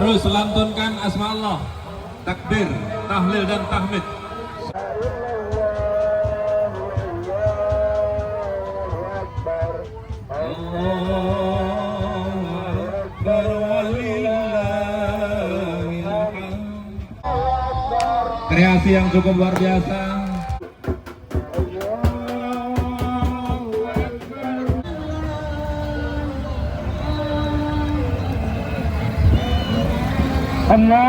Terus lantunkan asma Allah, takbir, tahlil dan tahmid. Kreasi yang cukup luar biasa. Dan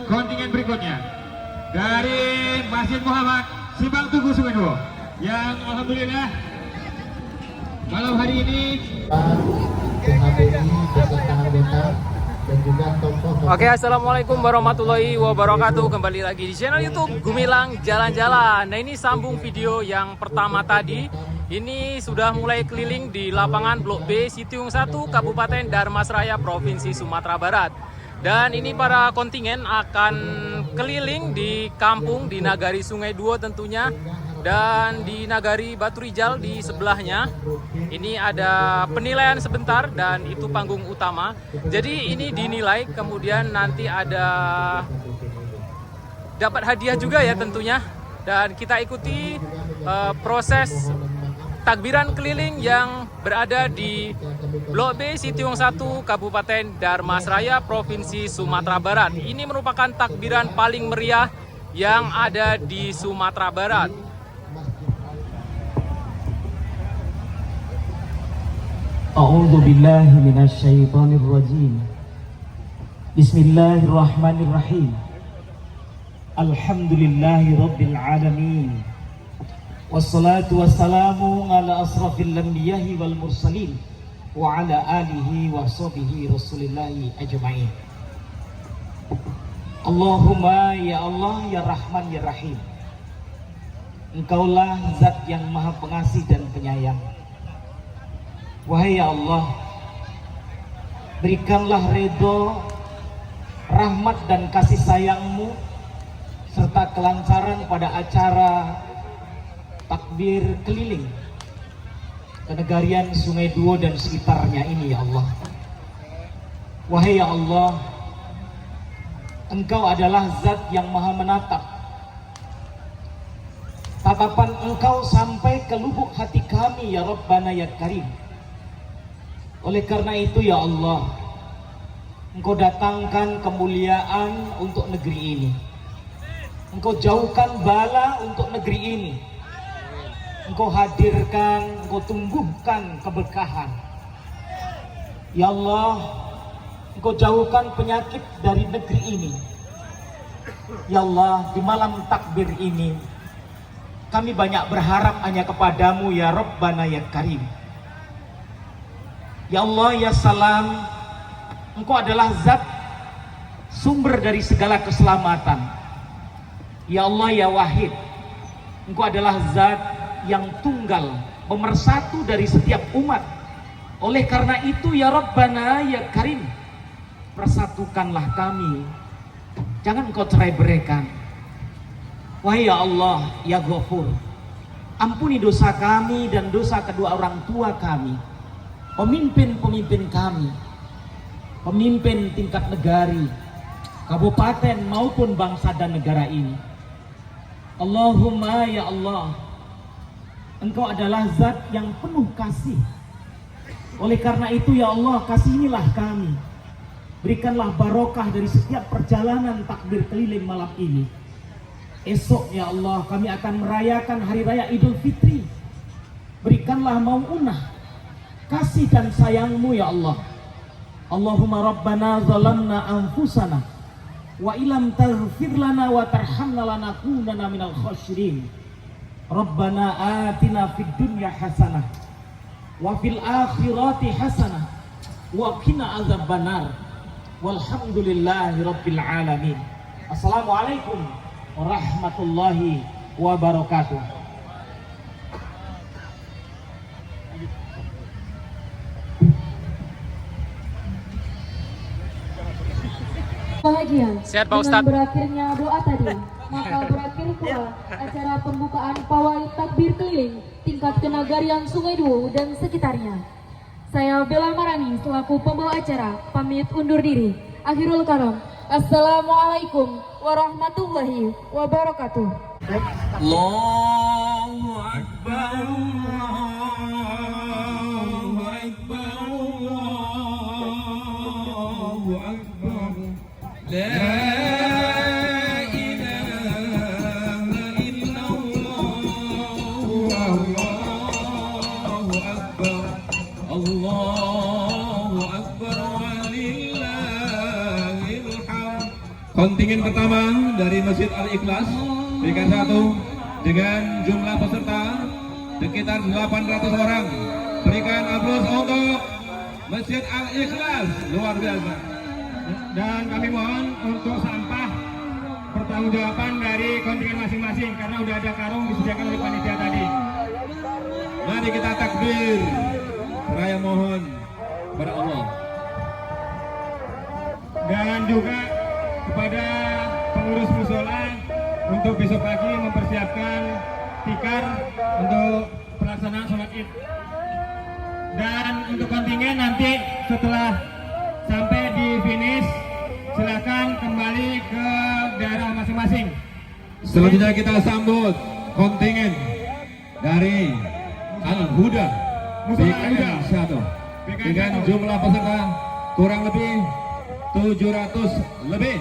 kontingen berikutnya dari Masjid Muhammad Simpang Tugu Sungai Dua yang alhamdulillah malam hari ini Oke, assalamualaikum warahmatullahi wabarakatuh. Kembali lagi di channel YouTube Gumilang Jalan-Jalan. Nah, ini sambung video yang pertama tadi. Ini sudah mulai keliling di lapangan Blok B Sitiung 1 Kabupaten Dharmasraya Provinsi Sumatera Barat. Dan ini para kontingen akan keliling di kampung di Nagari Sungai Duo tentunya, dan di Nagari Batu Rijal di sebelahnya. Ini ada penilaian sebentar dan itu panggung utama. Jadi ini dinilai, kemudian nanti ada dapat hadiah juga ya tentunya. Dan kita ikuti proses takbiran keliling yang berada di Blok B Sitiung 1 Kabupaten Dharmasraya Provinsi Sumatera Barat. Ini merupakan takbiran paling meriah yang ada di Sumatera Barat. A'udzu billahi minasy syaithanir rajim. Bismillahirrahmanirrahim. Alhamdulillahi rabbil alamin. Wassalatu wassalamu ala asrafil anbiya'i wal mursalin wa ala alihi wa sahbihi rasulillahi ajma'in. Allahumma ya Allah ya Rahman ya Rahim. Engkaulah zat yang maha pengasih dan penyayang. Wahai ya Allah, berikanlah ridho, rahmat dan kasih sayang-Mu serta kelancaran pada acara takbir keliling kenegarian Sungai Duo dan sekitarnya ini ya Allah. Wahai ya Allah, Engkau adalah zat yang maha menatap. Tatapan Engkau sampai ke lubuk hati kami ya Rabbana ya Karim. Oleh karena itu ya Allah, Engkau datangkan kemuliaan untuk negeri ini. Engkau jauhkan bala untuk negeri ini. Engkau hadirkan, Engkau tumbuhkan keberkahan. Ya Allah, Engkau jauhkan penyakit dari negeri ini. Ya Allah, di malam takbir ini kami banyak berharap hanya kepadamu ya Rabbana ya Karim. Ya Allah ya Salam, Engkau adalah zat sumber dari segala keselamatan. Ya Allah ya Wahid, Engkau adalah zat yang tunggal, pemersatu dari setiap umat. Oleh karena itu ya Rabbana ya Karim, persatukanlah kami, jangan Engkau cerai-beraikan. Wahai ya Allah ya Ghafur, ampuni dosa kami dan dosa kedua orang tua kami, pemimpin-pemimpin kami, pemimpin tingkat negari, kabupaten maupun bangsa dan negara ini. Allahumma ya Allah, Engkau adalah zat yang penuh kasih. Oleh karena itu ya Allah, kasihinilah kami. Berikanlah barokah dari setiap perjalanan takbir keliling malam ini. Esok ya Allah kami akan merayakan hari raya Idul Fitri. Berikanlah mau'unah, kasih dan sayang-Mu ya Allah. Allahumma Rabbana zalamna anfusana wa ilam taghfir lana wa tarhamna lanakunanna minal khasirin. Rabbana atina fid dunya hasanah wa fil akhirati hasanah wa qina azabannar. Walhamdulillahi rabbil alamin. Assalamualaikum warahmatullahi wabarakatuh. Bahagia Sehat Pak dengan Ustadz. berakhirnya doa tadi, maka berakhir pula acara pembukaan pawai takbir keliling tingkat kenagarian Sungai Duo dan sekitarnya. Saya Bella Marani selaku pembawa acara pamit undur diri. Akhirul kalam. Assalamualaikum warahmatullahi wabarakatuh. Allahu Akbar, Allahu Akbar, Allahu Akbar. La ilaha illallah, Allahu Akbar, Allahu Akbar, walillahil hamd. Kontingen pertama dari Masjid Al-Ikhlas berikan satu dengan jumlah peserta sekitar 800 orang. Berikan aplaus untuk Masjid Al-Ikhlas, luar biasa. Dan kami mohon untuk sampah pertanggungjawaban dari kontingen masing-masing karena udah ada karung disediakan oleh panitia tadi. Mari kita takbir, seraya mohon kepada Allah. Dan juga kepada pengurus musola untuk besok pagi mempersiapkan tikar untuk pelaksanaan sholat id. Dan untuk kontingen nanti setelah sampai di finish silakan kembali ke daerah masing-masing. Selanjutnya kita sambut kontingen dari Al-Huda BKM 1 dengan jumlah peserta kurang lebih 700 lebih.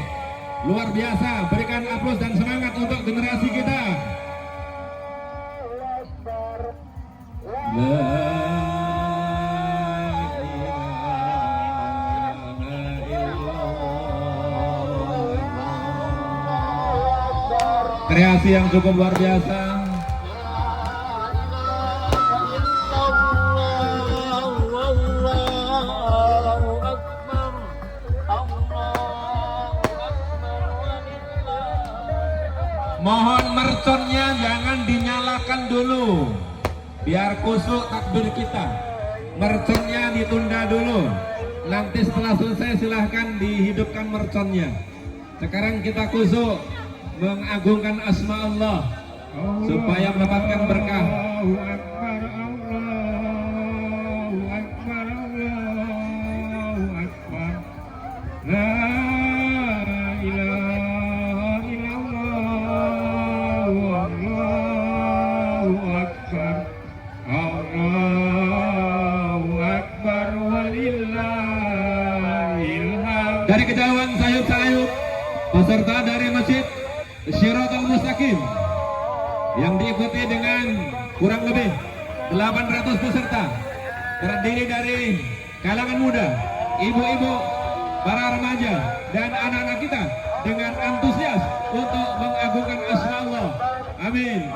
Luar biasa, berikan aplaus dan semangat untuk generasi kita. La ilaha illallah. Kreasi yang cukup luar biasa. Mohon merconnya jangan dinyalakan dulu, biar kusuk takbir kita. Merconnya ditunda dulu. Nanti setelah selesai silahkan dihidupkan merconnya. Sekarang kita kusuk mengagungkan asma Allah supaya mendapatkan berkah. Allahu Akbar, Allahu Akbar, Allahu Akbar. La ilaha illallah, Allahu Akbar, Allahu Akbar, walillahil hamd. Dari kejauhan sayup-sayup peserta dari Masjid Syiratal Mustaqim yang diikuti dengan kurang lebih 800 peserta, terdiri dari kalangan muda, ibu-ibu, para remaja, dan anak-anak kita dengan antusias untuk mengagungkan asma Allah. Amin.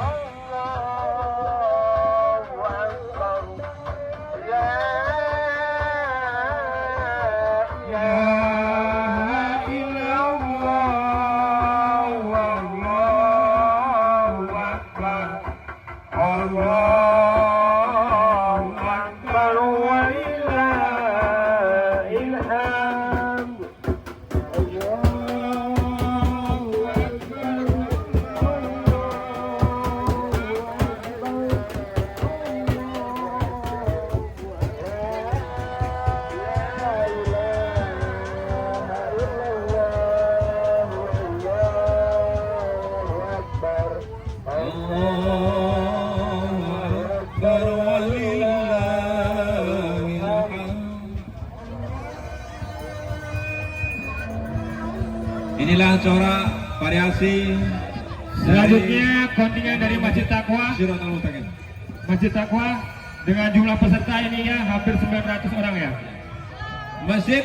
Inilah corak variasi Selanjutnya kontingen dari Masjid Taqwa. Syiratal Mustaqim. Masjid Taqwa dengan jumlah peserta ini ya hampir 900 orang ya. Masjid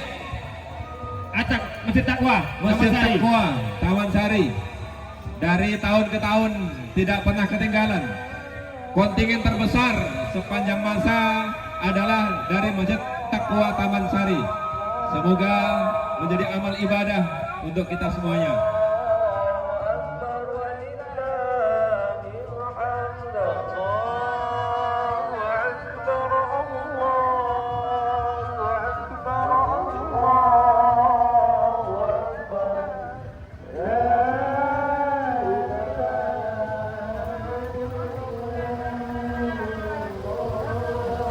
Masjid Taqwa, Masjid Taman Sari. Taqwa Taman Sari dari tahun ke tahun tidak pernah ketinggalan. Kontingen terbesar sepanjang masa adalah dari Masjid Taqwa Taman Sari. Semoga menjadi amal ibadah untuk kita semuanya.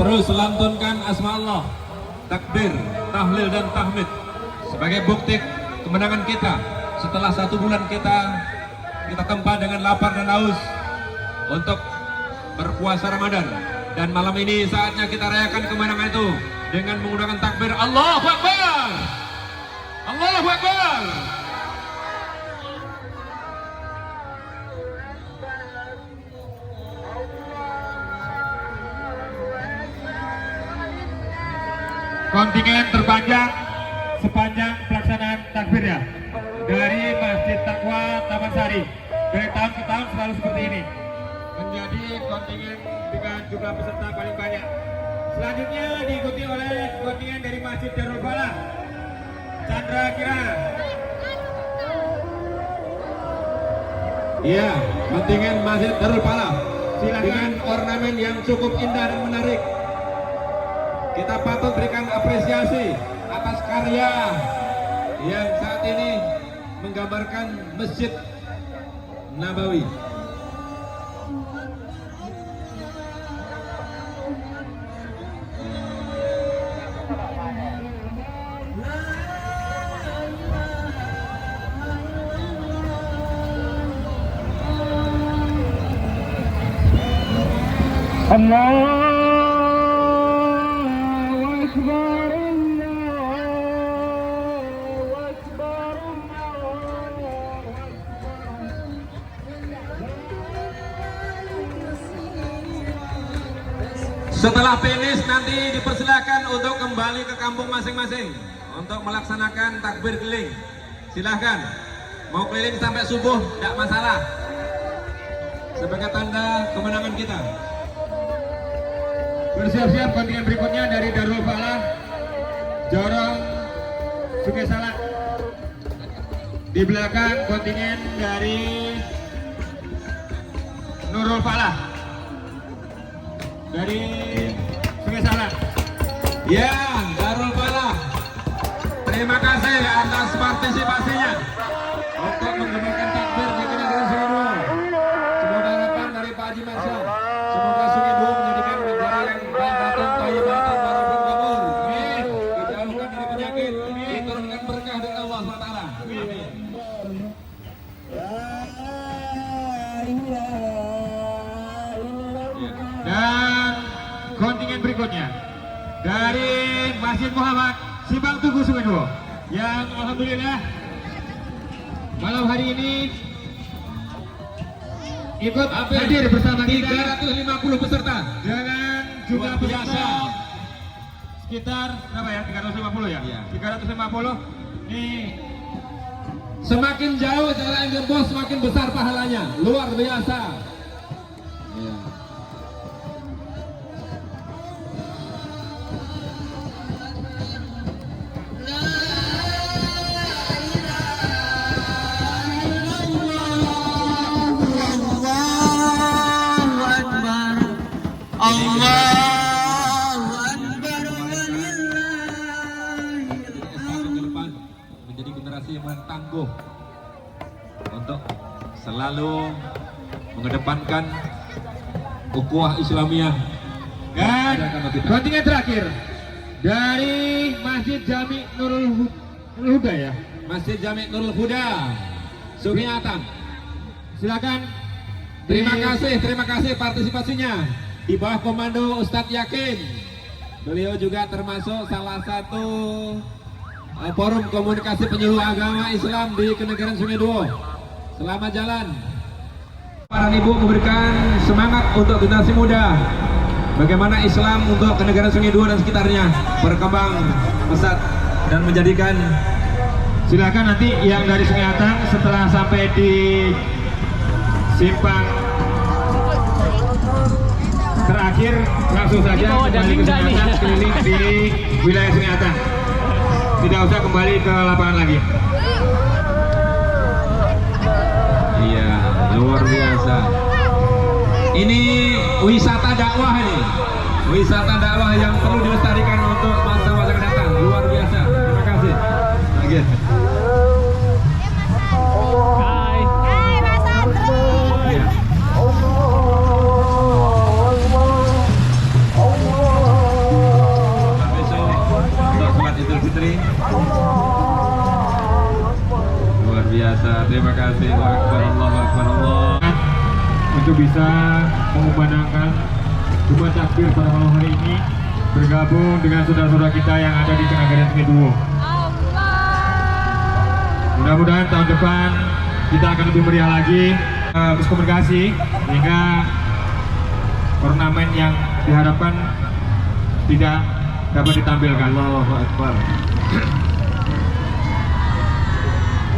terus lantunkan asma Allah, takbir, tahlil dan tahmid sebagai bukti kemenangan kita setelah 1 bulan kita tempa dengan lapar dan haus untuk berpuasa Ramadan. Dan malam ini saatnya kita rayakan kemenangan itu dengan menggunakan takbir Allahu Akbar, Allahu Akbar. Kontingen terpanjang sepanjang pelaksanaan takbir ya dari Masjid Taqwa Taman Sari. Dari tahun ke tahun selalu seperti ini, menjadi kontingen dengan jumlah peserta paling banyak. Selanjutnya diikuti oleh kontingen dari Masjid Darul Falah, Chandra Kira. Iya, kontingen Masjid Darul Falah Silakan. dengan ornamen yang cukup indah dan menarik. Kita patut berikan apresiasi atas karya yang saat ini menggambarkan Masjid Nabawi. Setelah finish nanti dipersilakan untuk kembali ke kampung masing-masing untuk melaksanakan takbir keliling. Silahkan, mau keliling sampai subuh tidak masalah, sebagai tanda kemenangan kita. Bersiap-siap kontingen berikutnya dari Darul Falah, Jorong, Sungai Salak. Di belakang kontingen dari Nurul Falah dari Sungai Salak. Ya, Darul Falah, terima kasih atas partisipasinya untuk menggunakan takbir di negara Sungai Dua. Semoga harapan dari Pak Haji Marsyal, semoga Sungai Dua menjadikan negara yang baldatun thayyibatan warabun ghamur. Amin. Dijauhkan dari penyakit, diturunkan berkah dari Allah SWT. Amin. Dan kontingen berikutnya dari Masjid Muhammad Simpang Tugu Sungai Dua, yang alhamdulillah malam hari ini ikut hadir bersama kita 350 peserta dengan jumlah luar biasa. peserta sekitar berapa ya? 350 ya? Iya. 350. Ini Semakin jauh jalan gembos, semakin besar pahalanya. Luar biasa. Ya. Ke depan menjadi generasi yang tangguh untuk selalu mengedepankan ukhuwah Islamiyah. dan kontingen terakhir dari Masjid Jami Nurul Huda ya. Masjid Jami Nurul Huda, Sungai Atang. Silakan. Terima kasih partisipasinya di bawah komando Ustadz Yakin. Beliau juga termasuk salah satu forum komunikasi penyuluh agama Islam di Kenegaraan Sungai Dua. Selamat jalan. Para ibu memberikan semangat untuk generasi muda. Bagaimana Islam untuk Kenegaraan Sungai Dua dan sekitarnya berkembang pesat dan menjadikan. Silakan nanti yang dari Sungai Atang setelah sampai di simpang terakhir langsung saja Ini bawa kembali ke daging Sungai nih. Atang, keliling di wilayah Sungai Atang. Tidak usah kembali ke lapangan lagi. Iya, luar biasa. Ini wisata dakwah ini. Wisata dakwah yang perlu dilestarikan untuk masa-masa yang datang. Luar biasa. Terima kasih. Lagi. Hai. Iya. biasa. Terima kasih. Allahu Akbar, Allah. Untuk bisa mengumandangkan Jumat Takbir pada malam hari ini, bergabung dengan saudara-saudara kita yang ada di Kenagaran Sungai Duo. Mudah-mudahan tahun depan kita akan lebih meriah lagi, berkomunikasi sehingga ornamen yang diharapkan tidak dapat ditampilkan. Allahu Akbar.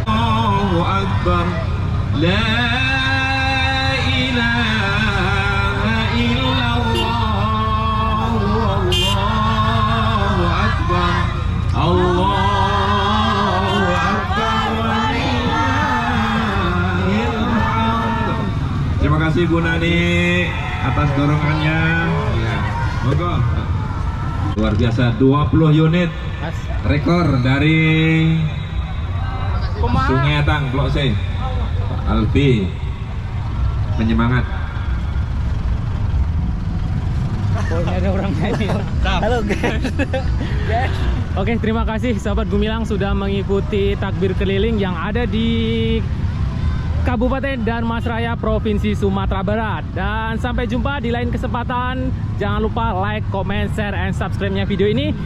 Allahu Akbar. La ilaha illallah. Allahu Akbar. Allahu Akbar. Walillahil hamd. Terima kasih Bu Nani atas dorongannya. Ya, monggo. Luar biasa, 20 unit rekor dari Sungai Etang, Blok C. Pak Alfi penyemangat. Oke, terima kasih sahabat Gumilang sudah mengikuti takbir keliling yang ada di Kabupaten Dharmasraya, Provinsi Sumatera Barat. Dan sampai jumpa di lain kesempatan. Jangan lupa like, comment, share, and subscribe-nya video ini.